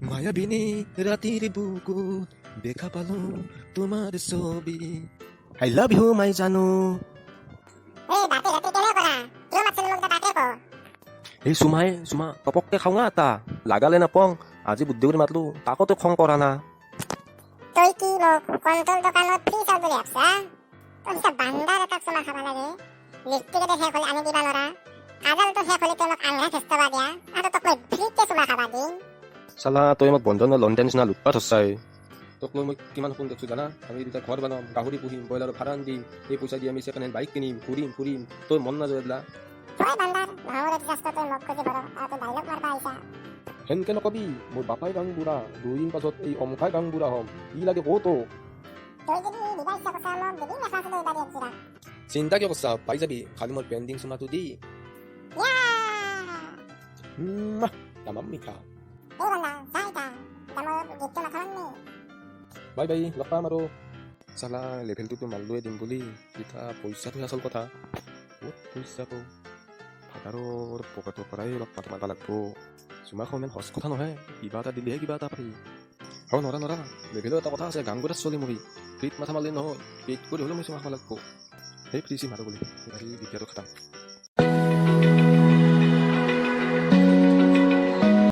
মায়াবিনী রাতির বুকুত দেখা পালো তোমার ছবি আই লাভ ইউ মাই জানো। এই বাতি রাতি কেনে কৰা কিয় মাতিছিল মোক তাকে ক এই চুমা টপককে খাওঁ না এটা লাগালে নাপং আজি বুদ্ধি কৰি মাতলো তাকো তই খং কৰা না। তই কি মোক কণ্ট্ৰল দোকানত ফ্ৰী চাল বুলি ভাবছা তই হিচাপ বান্দাৰ এটা চুমা খাব লাগে লিপষ্টিকতে শেষ হ'লে আনি দিবা নৰা কাজলটো শেষ হ'লে তই মোক আঙা ফেষ্টাবা দিয়া আৰু তোক মই ফ্ৰীতে চুমা খাবা দিম। চালা তই মোক বন্ধনৰ লণ্ডন নিচিনা লুটপা ধৰছাই। তোক লৈ মই কিমান সপোন দেখছো জানা আমি দুটা ঘৰ বনাম গাহৰি পুহিম ব্ৰইলাৰৰ ফাৰ্ম দিম এই পইচা দি আমি ছেকেণ্ড হেণ্ড বাইক কিনিম ফুৰিম তোৰ মন নাযায় এইবিলাক। তই বান্দাৰ নহ'লে জাষ্ট তই মোক খুজি বৰ আৰু তই ডাইলগ মাৰবা আহিছা। সেনকে নকবি মোৰ বাপাই গাং বুঢ়া 2 দিন পাছত এই অমকাই গাং বুঢ়া হ'ম ই লাগে কতো। তই যদি দিবা ইচ্ছা কৰিছা মোক দিবি নেখাইছিলো এইবাৰ একজিৰা চিন্তা কিয় কৰিছা পাই যাবি খালি মোৰ পেণ্ডিং চুমাটো দি তামাম মিঠা। এই বান্দা যা এতিয়া দামৰ গীতটো নাখালাম বাই বাই লগ পাম আৰু। চালা লেভেলটোতো মাল্লুৱে দিম বুলি এতিয়া পইচাটোহে আচল কথা ক'ত পইচাটো ভাগাৰৰ পকেটৰ পৰাই অলপ মাথা মাৰিব লাগিব। চুমা খাওঁ ইমান সহজ কথা নহয় কিবা এটা দিলেহে কিবা এটা পাৰি। নৰা লেভেলৰ এটা কথা আছে গান গোটা চলি মৰি ফ্ৰীত মাথা মাৰিলে নহয় পেইড কৰি হ'লেও মই চুমা খাব লাগিব সেই ফ্ৰী চিম আৰু বুলি দ্বিতীয়টো খাটাম।